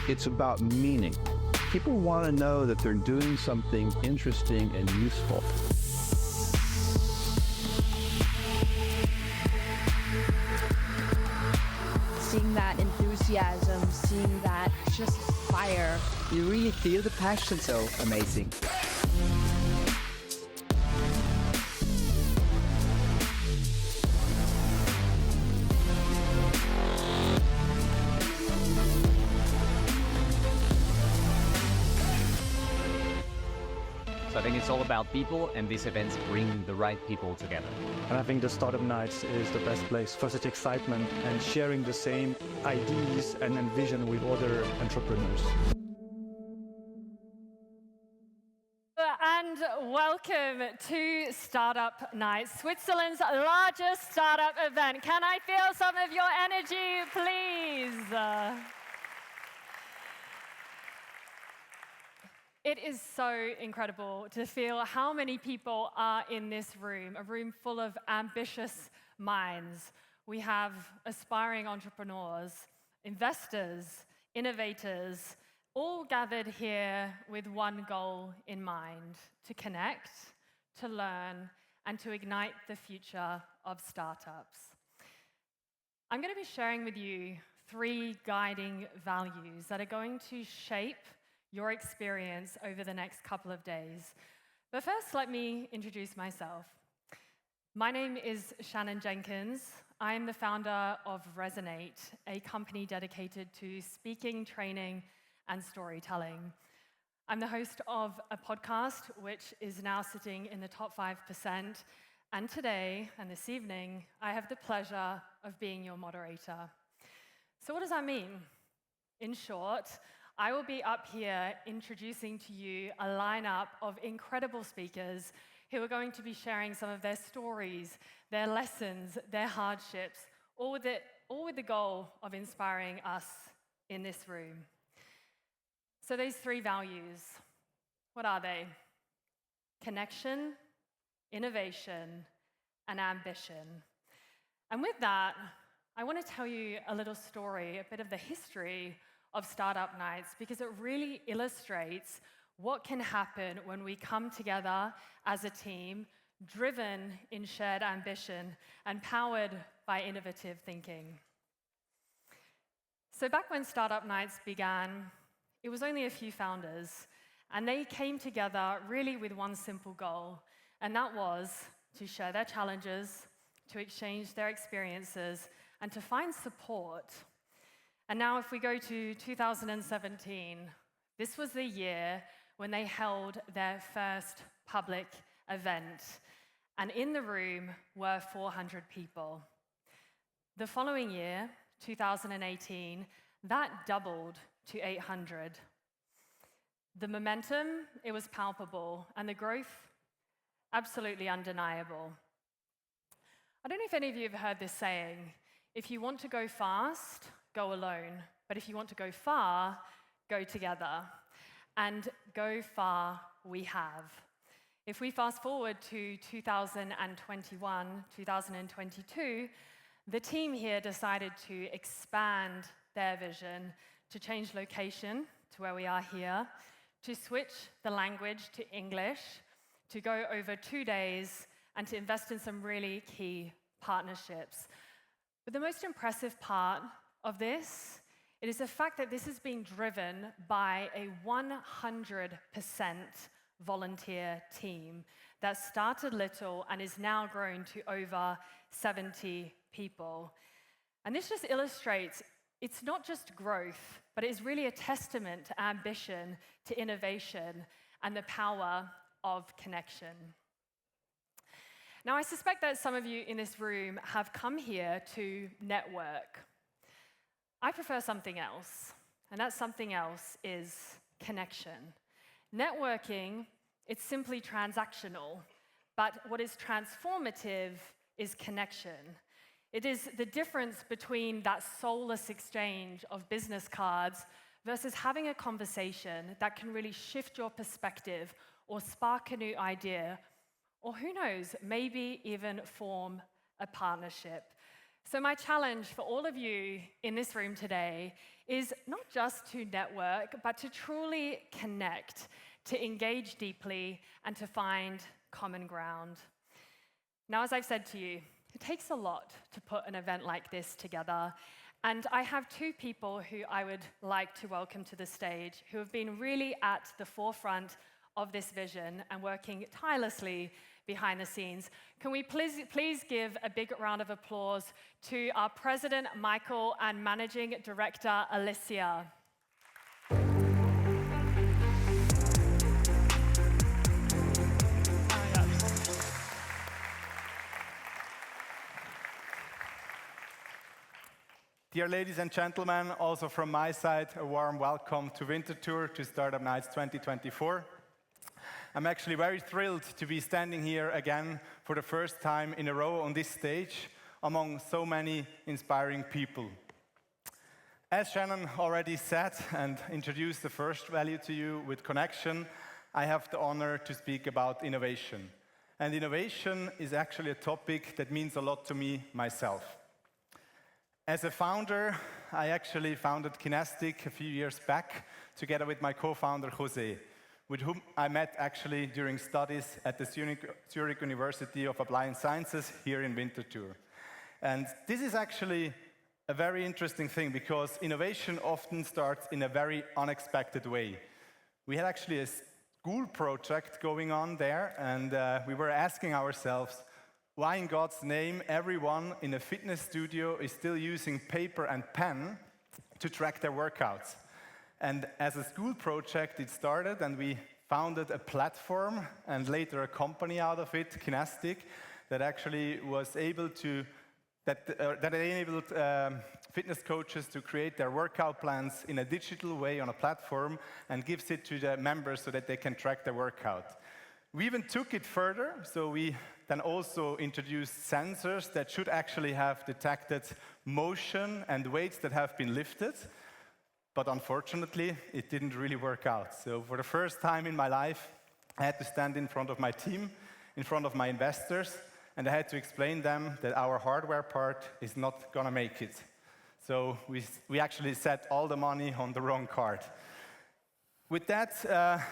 It's about meaning. People want to know that they're doing something interesting and useful. Seeing that enthusiasm, seeing that just fire. You really feel the passion, so amazing. So I think it's all about people, and these events bring the right people together. And I think the Startup Nights is the best place. First, it's excitement and sharing the same ideas and vision with other entrepreneurs. And welcome to Startup Nights, Switzerland's largest startup event. Can I feel some of your energy, please? It is so incredible to feel how many people are in this room, a room full of ambitious minds. We have aspiring entrepreneurs, investors, innovators, all gathered here with one goal in mind: to connect, to learn, and to ignite the future of startups. I'm going to be sharing with you 3 guiding values that are going to shape your experience over the next couple of days. But first, let me introduce myself. My name is Shannon Jenkins. I am the founder of Resonate, a company dedicated to speaking, training, and storytelling. I'm the host of a podcast which is now sitting in the top 5%. And today, and this evening, I have the pleasure of being your moderator. So what does that mean? In short, I will be up here introducing to you a lineup of incredible speakers who are going to be sharing some of their stories, their lessons, their hardships, all with the goal of inspiring us in this room. So those 3 values, what are they? Connection, innovation, and ambition. And with that, I want to tell you a little story, a bit of the history of Startup Nights, because it really illustrates what can happen when we come together as a team, driven in shared ambition and powered by innovative thinking. So back when Startup Nights began, it was only a few founders, and they came together really with one simple goal, and that was to share their challenges, to exchange their experiences, and to find support. And now if we go to 2017, this was the year when they held their first public event. And in the room were 400 people. The following year, 2018, that doubled to 800. The momentum, it was palpable, and the growth, absolutely undeniable. I don't know if any of you have heard this saying: if you want to go fast, go alone. But if you want to go far, go together. And go far we have. If we fast forward to 2021, 2022, the team here decided to expand their vision, to change location to where we are here, to switch the language to English, to go over 2 days, and to invest in some really key partnerships. But the most impressive part of this, it is the fact that this has been driven by a 100% volunteer team that started little and is now grown to over 70 people. And this just illustrates it's not just growth, but it is really a testament to ambition, to innovation, and the power of connection. Now, I suspect that some of you in this room have come here to network. I prefer something else, and that something else is connection. Networking, it's simply transactional, but what is transformative is connection. It is the difference between that soulless exchange of business cards versus having a conversation that can really shift your perspective or spark a new idea, or who knows, maybe even form a partnership. So my challenge for all of you in this room today is not just to network, but to truly connect, to engage deeply, and to find common ground. Now, as I've said to you, it takes a lot to put an event like this together. And I have two people who I would like to welcome to the stage who have been really at the forefront of this vision and working tirelessly behind the scenes. Can we please give a big round of applause to our President, Michael, and Managing Director, Alyssia. Dear ladies and gentlemen, also from my side, a warm welcome to Winterthur, to Startup Nights 2024. I'm actually very thrilled to be standing here again for the first time in a row on this stage among so many inspiring people. As Shannon already said and introduced the first value to you with connection, I have the honor to speak about innovation. And innovation is actually a topic that means a lot to me myself. As a founder, I actually founded Kinestic a few years back together with my co-founder Jose, with whom I met actually during studies at the Zurich University of Applied Sciences here in Winterthur. And this is actually a very interesting thing because innovation often starts in a very unexpected way. We had actually a school project going on there, and we were asking ourselves, why in God's name everyone in a fitness studio is still using paper and pen to track their workouts? And as a school project, it started, and we founded a platform and later a company out of it, Kinestic, that actually was able to, that enabled fitness coaches to create their workout plans in a digital way on a platform and gives it to the members so that they can track their workout. We even took it further, so we then also introduced sensors that should actually have detected motion and weights that have been lifted. But unfortunately, it didn't really work out. So for the first time in my life, I had to stand in front of my team, in front of my investors, and I had to explain them that our hardware part is not gonna make it. So we actually set all the money on the wrong card. With that,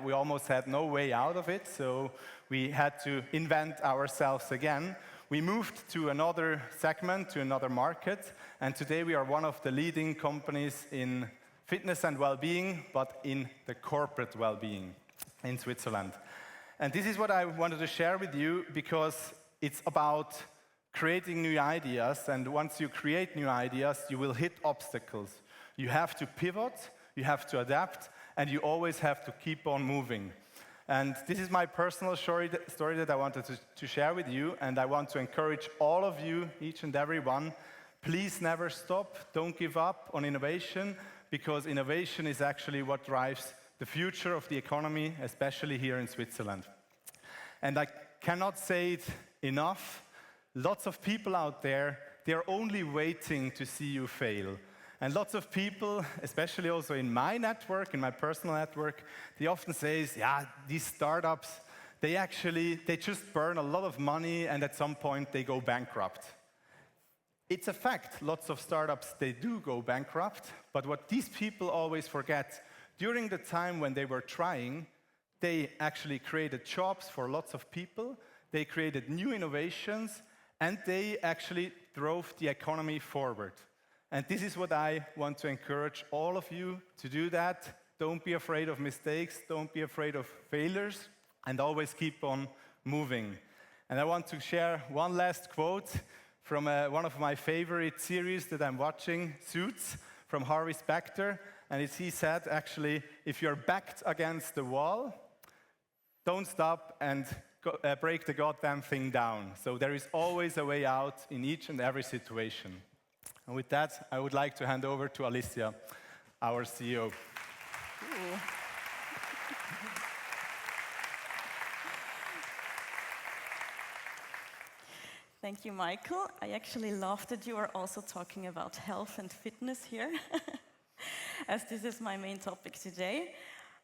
we almost had no way out of it, so we had to invent ourselves again. We moved to another segment, to another market, and today we are one of the leading companies in fitness and well-being, but in the corporate well-being in Switzerland. And this is what I wanted to share with you because it's about creating new ideas, and once you create new ideas, you will hit obstacles. You have to pivot, you have to adapt, and you always have to keep on moving. And this is my personal story that I wanted to share with you, and I want to encourage all of you, each and every one, please never stop, don't give up on innovation, because innovation is actually what drives the future of the economy, especially here in Switzerland. And I cannot say it enough, lots of people out there, they're only waiting to see you fail. And lots of people, especially also in my network, in my personal network, they often say, yeah, these startups, they just burn a lot of money and at some point they go bankrupt. It's a fact, lots of startups, they do go bankrupt, but what these people always forget, during the time when they were trying, they actually created jobs for lots of people, they created new innovations, and they actually drove the economy forward. And this is what I want to encourage all of you to do that. Don't be afraid of mistakes, don't be afraid of failures, and always keep on moving. And I want to share one last quote from one of my favorite series that I'm watching, Suits, from Harvey Specter. And he said, actually, if you're backed against the wall, don't stop and break the goddamn thing down. So there is always a way out in each and every situation. And with that, I would like to hand over to Alyssia, our CEO. Thank you, Michael. I actually love that you are also talking about health and fitness here, as this is my main topic today.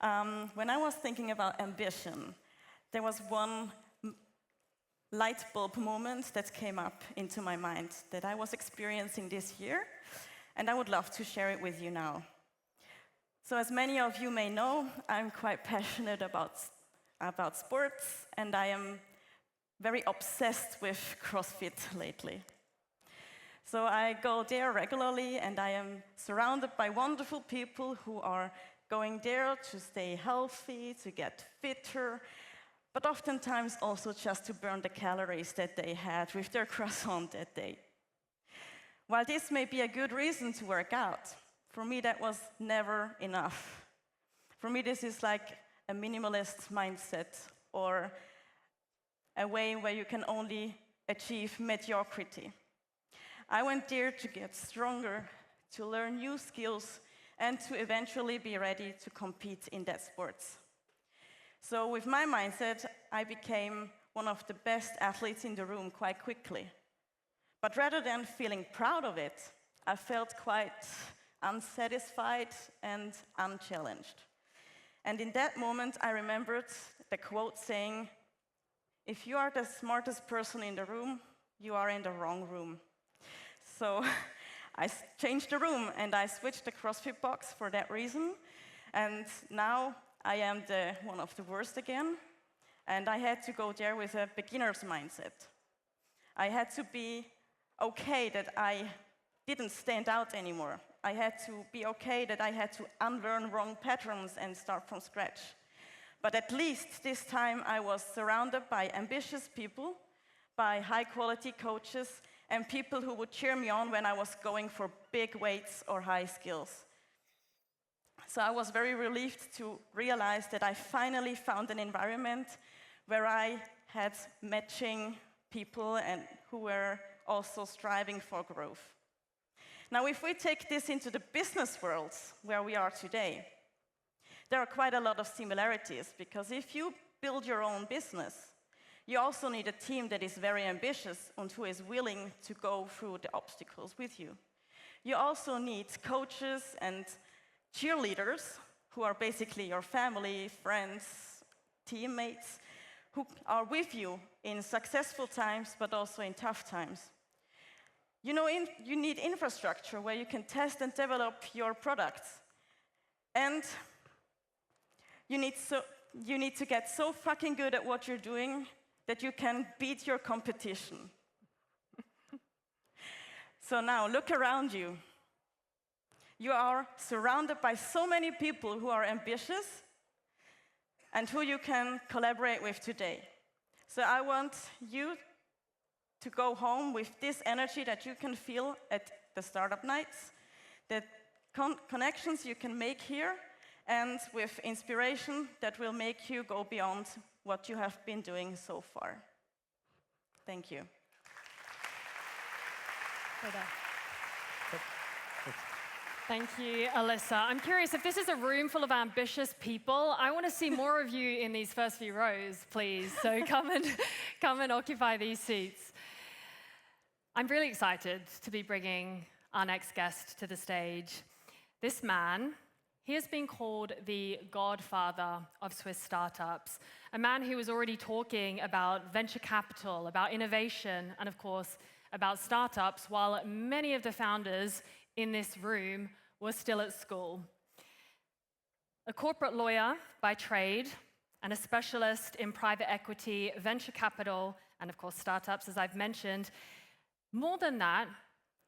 When I was thinking about ambition, there was one light bulb moment that came up into my mind that I was experiencing this year, and I would love to share it with you now. So as many of you may know, I'm quite passionate about sports, and I am very obsessed with CrossFit lately. So I go there regularly, and I am surrounded by wonderful people who are going there to stay healthy, to get fitter, but oftentimes also just to burn the calories that they had with their croissant that day. While this may be a good reason to work out, for me that was never enough. For me this is like a minimalist mindset, or a way where you can only achieve mediocrity. I went there to get stronger, to learn new skills, and to eventually be ready to compete in that sport. So with my mindset, I became one of the best athletes in the room quite quickly. But rather than feeling proud of it, I felt quite unsatisfied and unchallenged. And in that moment, I remembered the quote saying, "If you are the smartest person in the room, you are in the wrong room." So I changed the room and I switched the CrossFit box for that reason. And now I am one of the worst again. And I had to go there with a beginner's mindset. I had to be okay that I didn't stand out anymore. I had to be okay that I had to unlearn wrong patterns and start from scratch. But at least this time I was surrounded by ambitious people, by high-quality coaches, and people who would cheer me on when I was going for big weights or high skills. So I was very relieved to realize that I finally found an environment where I had matching people and who were also striving for growth. Now, if we take this into the business world where we are today, there are quite a lot of similarities, because if you build your own business, you also need a team that is very ambitious and who is willing to go through the obstacles with you. You also need coaches and cheerleaders who are basically your family, friends, teammates, who are with you in successful times but also in tough times. You know, you need infrastructure where you can test and develop your products. And you need to get so fucking good at what you're doing that you can beat your competition. So now, look around you. You are surrounded by so many people who are ambitious and who you can collaborate with today. So I want you to go home with this energy that you can feel at the startup nights, the connections you can make here, and with inspiration that will make you go beyond what you have been doing so far. Thank you. Thank you, Alyssia. I'm curious, if this is a room full of ambitious people, I want to see more of you in these first few rows, please. So come and occupy these seats. I'm really excited to be bringing our next guest to the stage. This man, he has been called the godfather of Swiss startups, a man who was already talking about venture capital, about innovation, and of course, about startups, while many of the founders in this room were still at school. A corporate lawyer by trade and a specialist in private equity, venture capital, and of course, startups, as I've mentioned. More than that,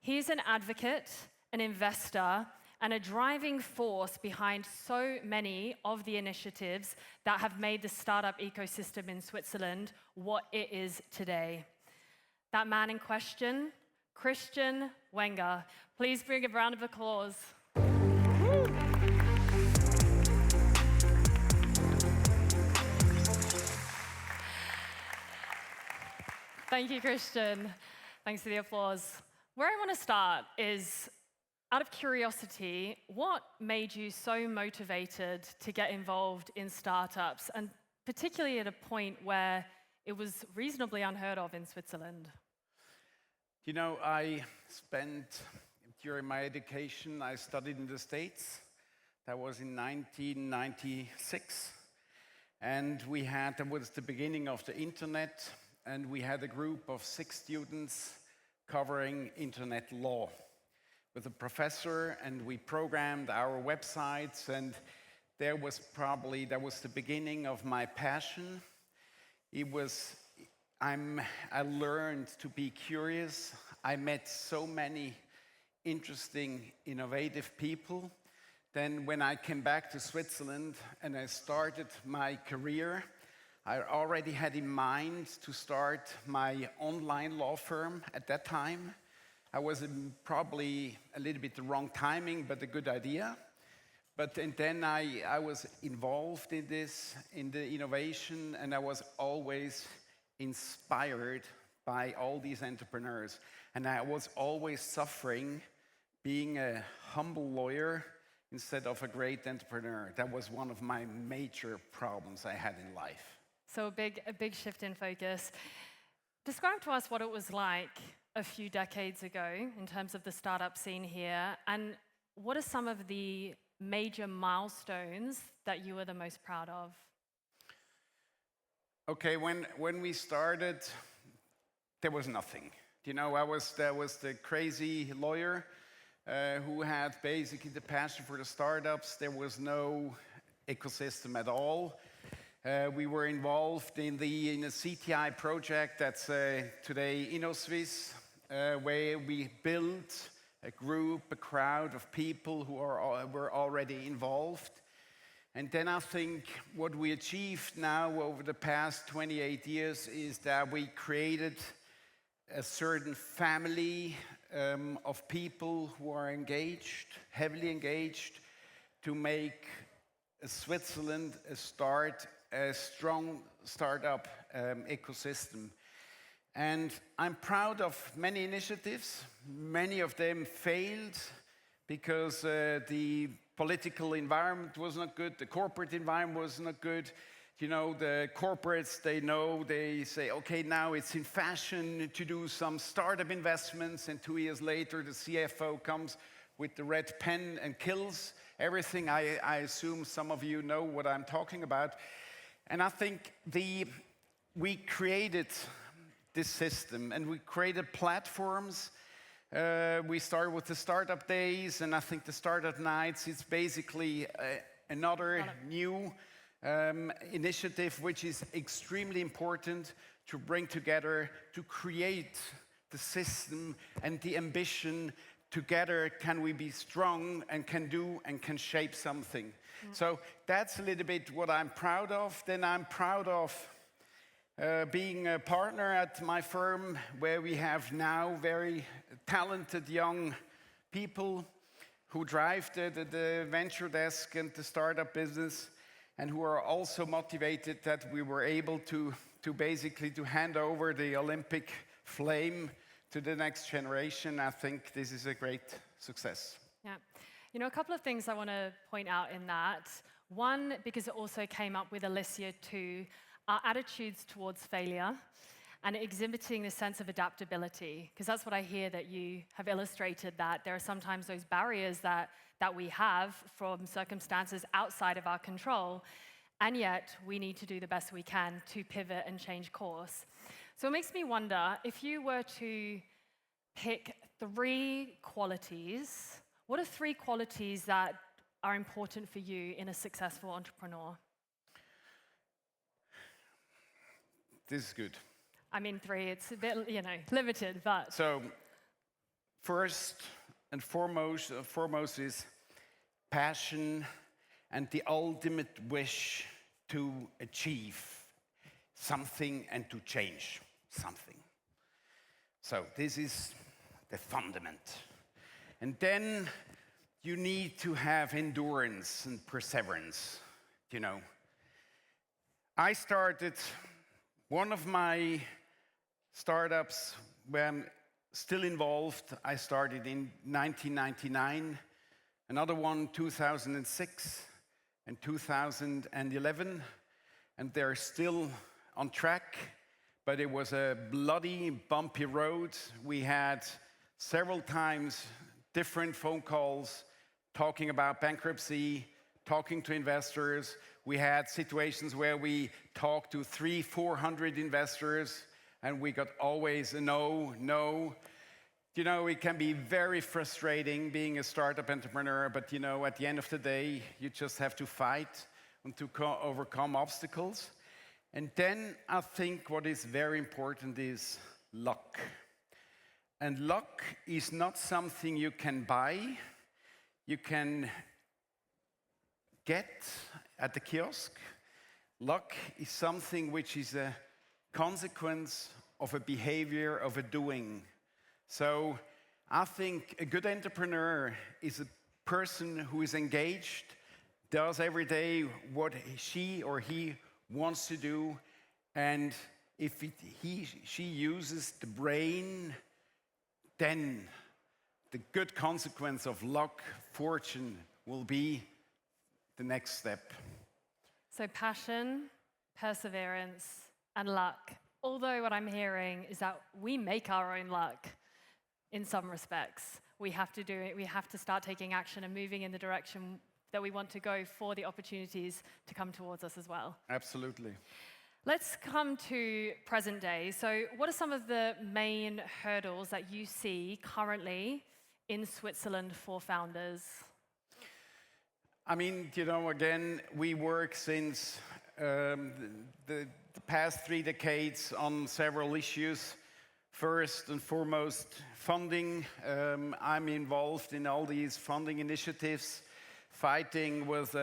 he's an advocate, an investor, and a driving force behind so many of the initiatives that have made the startup ecosystem in Switzerland what it is today. That man in question, Christian Wenger. Please bring a round of applause. Thank you, Christian. Thanks for the applause. Where I want to start is, out of curiosity, what made you so motivated to get involved in startups, and particularly at a point where it was reasonably unheard of in Switzerland? You know, during my education, I studied in the States. That was in 1996. And that was the beginning of the internet. and we had a group of 6 students covering internet law with a professor, and we programmed our websites, and that was the beginning of my passion. I learned to be curious. I met so many interesting, innovative people. Then when I came back to Switzerland and I started my career, I already had in mind to start my online law firm at that time. I was probably a little bit the wrong timing, but a good idea. And then I was involved in the innovation, and I was always inspired by all these entrepreneurs. And I was always suffering being a humble lawyer instead of a great entrepreneur. That was one of my major problems I had in life. So a big shift in focus. Describe to us what it was like a few decades ago in terms of the startup scene here, and what are some of the major milestones that you were the most proud of? Okay, when we started, there was nothing. You know, there was the crazy lawyer who had basically the passion for the startups. There was no ecosystem at all. We were involved in a CTI project that's today InnoSwiss, where we built a group, a crowd of people who were already involved. And then I think what we achieved now over the past 28 years is that we created a certain family of people who are engaged, heavily engaged, to make Switzerland a strong startup ecosystem. And I'm proud of many initiatives. Many of them failed because the political environment was not good, the corporate environment was not good. You know, the corporates, they say, okay, now it's in fashion to do some startup investments, and 2 years later the CFO comes with the red pen and kills everything. I assume some of you know what I'm talking about. And I think we created this system, and we created platforms. We started with the startup days, and I think the startup nights, it's basically another new initiative which is extremely important to bring together, to create the system and the ambition. Together can we be strong and can do and can shape something. So that's a little bit what I'm proud of. Then I'm proud of being a partner at my firm, where we have now very talented young people who drive the venture desk and the startup business, and who are also motivated that we were able to basically hand over the Olympic flame to the next generation. I think this is a great success. Yeah. You know, a couple of things I want to point out in that. One, because it also came up with Alyssia too, our attitudes towards failure and exhibiting the sense of adaptability, because that's what I hear that you have illustrated, that there are sometimes those barriers that we have from circumstances outside of our control, and yet we need to do the best we can to pivot and change course. So it makes me wonder, if you were to pick 3 qualities, what are 3 qualities that are important for you in a successful entrepreneur? This is good. I mean, 3, it's a bit, limited, but... So, first and foremost is passion and the ultimate wish to achieve something and to change something. So, this is the fundament. And then you need to have endurance and perseverance, you know. I started one of my startups where I'm still involved. I started in 1999, another one 2006 and 2011, and they're still on track, but it was a bloody, bumpy road. We had several times different phone calls talking about bankruptcy, talking to investors. We had situations where we talked to 300-400 investors. and we got always a no, no. You know, it can be very frustrating being a startup entrepreneur, but you know, at the end of the day, you just have to fight and to overcome obstacles. And then I think what is very important is luck. And luck is not something you can buy, you can get at the kiosk. Luck is something which is a consequence of a behavior, of a doing. So I think a good entrepreneur is a person who is engaged, does every day what she or he wants to do, and if she uses the brain, then the good consequence of luck, fortune, will be the next step. So passion, perseverance, and luck. Although what I'm hearing is that we make our own luck in some respects. We have to do it, we have to start taking action and moving in the direction that we want to go for the opportunities to come towards us as well. Absolutely. Let's come to present day. So what are some of the main hurdles that you see currently in Switzerland for founders? I mean, you know, again, we work since the past 3 decades on several issues. First and foremost, funding. I'm involved in all these funding initiatives, fighting with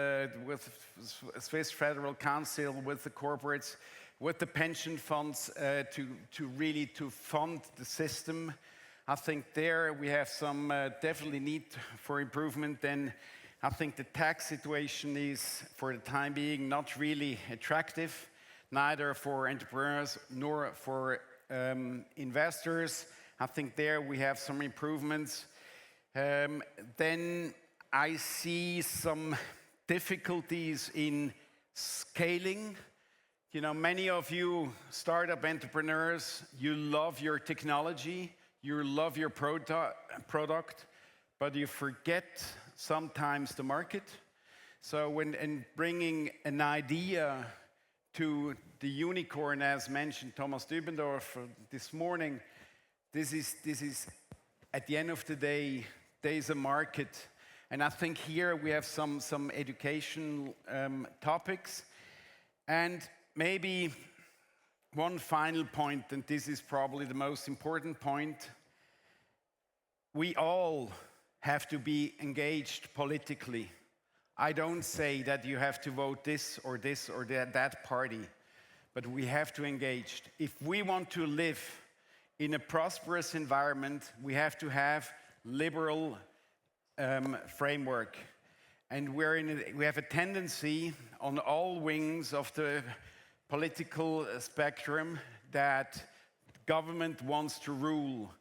Swiss Federal Council, with the corporates, with the pension funds to really fund the system. I think there we have some definitely need for improvement. And I think the tax situation is, for the time being, not really attractive, neither for entrepreneurs nor for investors. I think there we have some improvements. Then I see some difficulties in scaling. You know, many of you startup entrepreneurs, you love your technology, you love your product, but you forget sometimes the market. So when bringing an idea to the unicorn, as mentioned Thomas Dübendorf this morning, this is at the end of the day, there is a market. And I think here we have some educational topics. And maybe one final point, and this is probably the most important point. We all have to be engaged politically. I don't say that you have to vote this or that party, but we have to engage. If we want to live in a prosperous environment, we have to have liberal framework. And we have a tendency on all wings of the political spectrum that government wants to rule.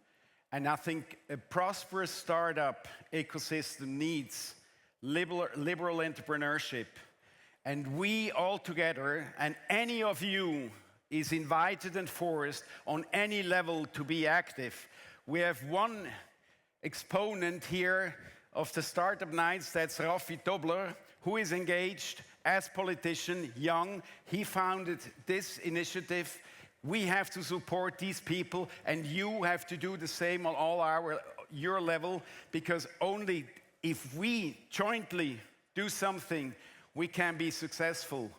And I think a prosperous startup ecosystem needs liberal entrepreneurship. And we all together, and any of you is invited and forced on any level to be active. We have one exponent here of the Startup Nights, that's Rafi Tobler, who is engaged as politician, young. He founded this initiative. We have to support these people, and you have to do the same on your level, because only if we jointly do something, we can be successful.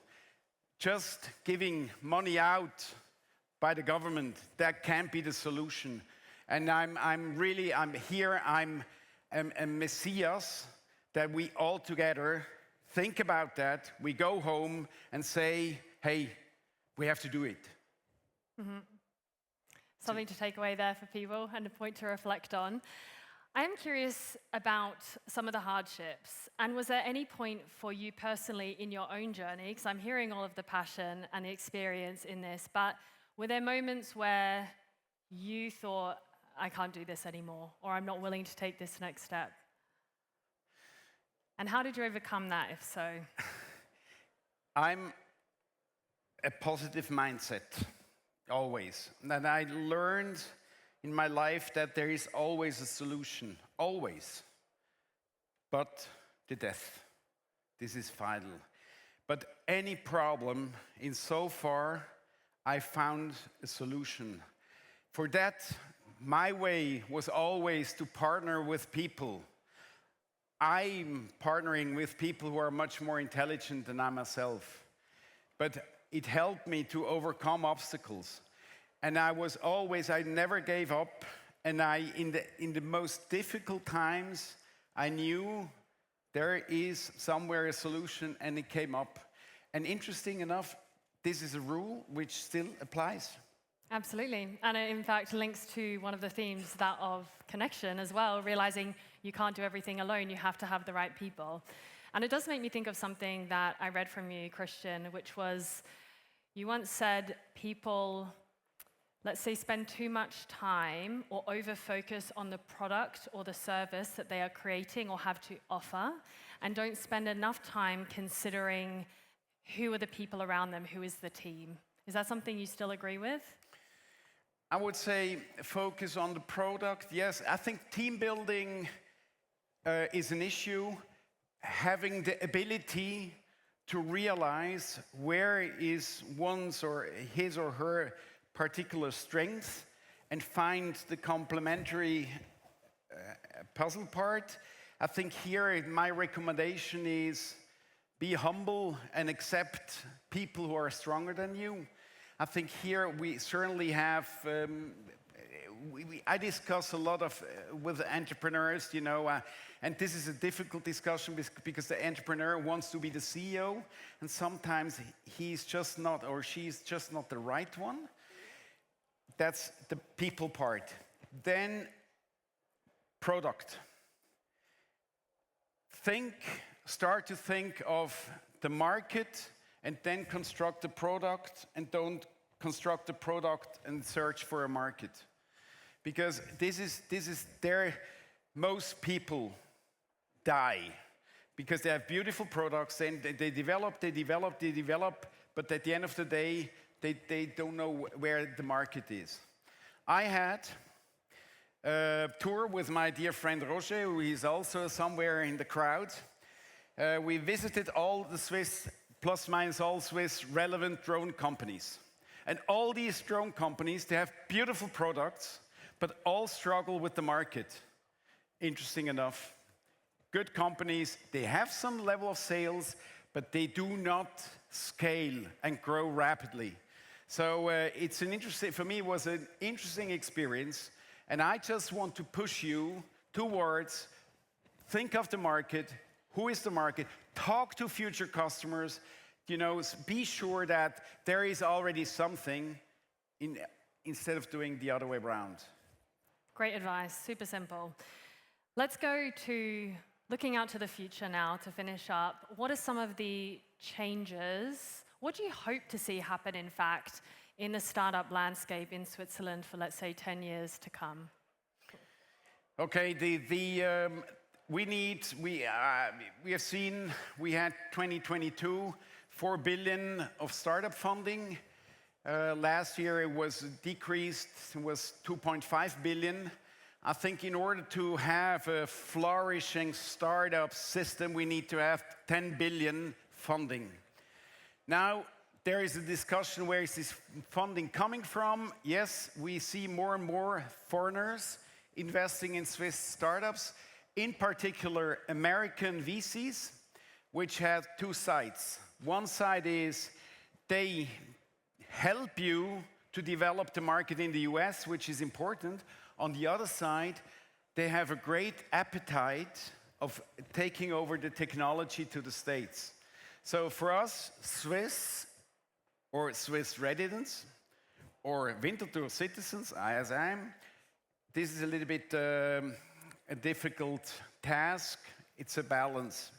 Just giving money out by the government, that can't be the solution. And I'm a messias that we all together think about that. We go home and say, hey, we have to do it. Mm-hmm. Something to take away there for people and a point to reflect on. I am curious about some of the hardships. And was there any point for you personally in your own journey, because I'm hearing all of the passion and the experience in this, but were there moments where you thought, I can't do this anymore, or I'm not willing to take this next step? And how did you overcome that, if so? I'm a positive mindset, always. And I learned in my life that there is always a solution, always. But the death, this is final. But any problem, insofar I found a solution. For that, my way was always to partner with people. I'm partnering with people who are much more intelligent than I myself. But it helped me to overcome obstacles. And I never gave up. And in the most difficult times, I knew there is somewhere a solution, and it came up. And interesting enough, this is a rule which still applies. Absolutely. And it, in fact, links to one of the themes, that of connection as well, realizing you can't do everything alone, you have to have the right people. And it does make me think of something that I read from you, Christian, which was, you once said people, let's say, spend too much time or over-focus on the product or the service that they are creating or have to offer, and don't spend enough time considering who are the people around them, who is the team. Is that something you still agree with? I would say focus on the product. Yes, I think team building is an issue. Having the ability to realize where is one's or his or her particular strength and find the complementary puzzle part. I think here my recommendation is be humble and accept people who are stronger than you. I think here we certainly have, I discuss a lot with entrepreneurs, you know, and this is a difficult discussion because the entrepreneur wants to be the CEO, and sometimes he's just not, or she's just not the right one. That's the people part. Then product. Start to think of the market and then construct the product, and don't construct the product and search for a market. Because this is there, most people die because they have beautiful products, and they develop, but at the end of the day, they don't know where the market is. I had a tour with my dear friend Roger, who is also somewhere in the crowd. We visited all the Swiss, plus minus all Swiss relevant drone companies. And all these drone companies, they have beautiful products, but all struggle with the market. Interesting enough. Good companies, they have some level of sales, but they do not scale and grow rapidly. So for me, it was an interesting experience. And I just want to push you towards, think of the market. Who is the market? Talk to future customers. You know, be sure that there is already something instead of doing the other way around. Great advice, super simple. Let's go to looking out to the future now to finish up. What are some of the changes? What do you hope to see happen, in fact, in the startup landscape in Switzerland for, let's say, 10 years to come? Okay, we have seen, we had 2022, 4 billion of startup funding. Last year it was decreased, it was 2.5 billion. I think in order to have a flourishing startup system, we need to have 10 billion funding. Now, there is a discussion, where is this funding coming from? Yes, we see more and more foreigners investing in Swiss startups, in particular American VCs, which have two sides. One side is they help you to develop the market in the US, which is important. On the other side, they have a great appetite of taking over the technology to the States. So for us, Swiss residents, or Winterthur citizens, as I am, this is a little bit a difficult task. It's a balance,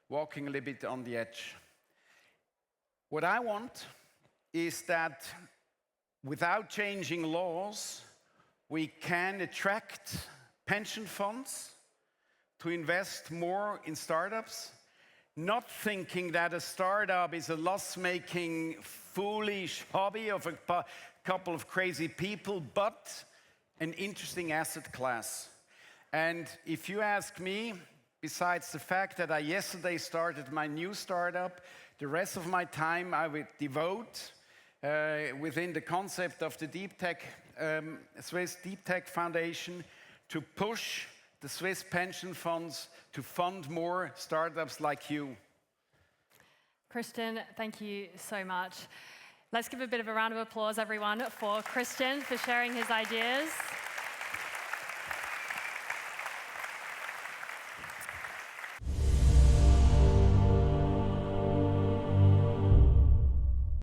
walking a little bit on the edge. What I want is that without changing laws, we can attract pension funds to invest more in startups, not thinking that a startup is a loss-making, foolish hobby of a couple of crazy people, but an interesting asset class. And if you ask me, besides the fact that I yesterday started my new startup, the rest of my time I would devote within the concept of the Swiss Deep Tech Foundation to push the Swiss pension funds to fund more startups like you. Christian, thank you so much. Let's give a bit of a round of applause, everyone, for Christian for sharing his ideas.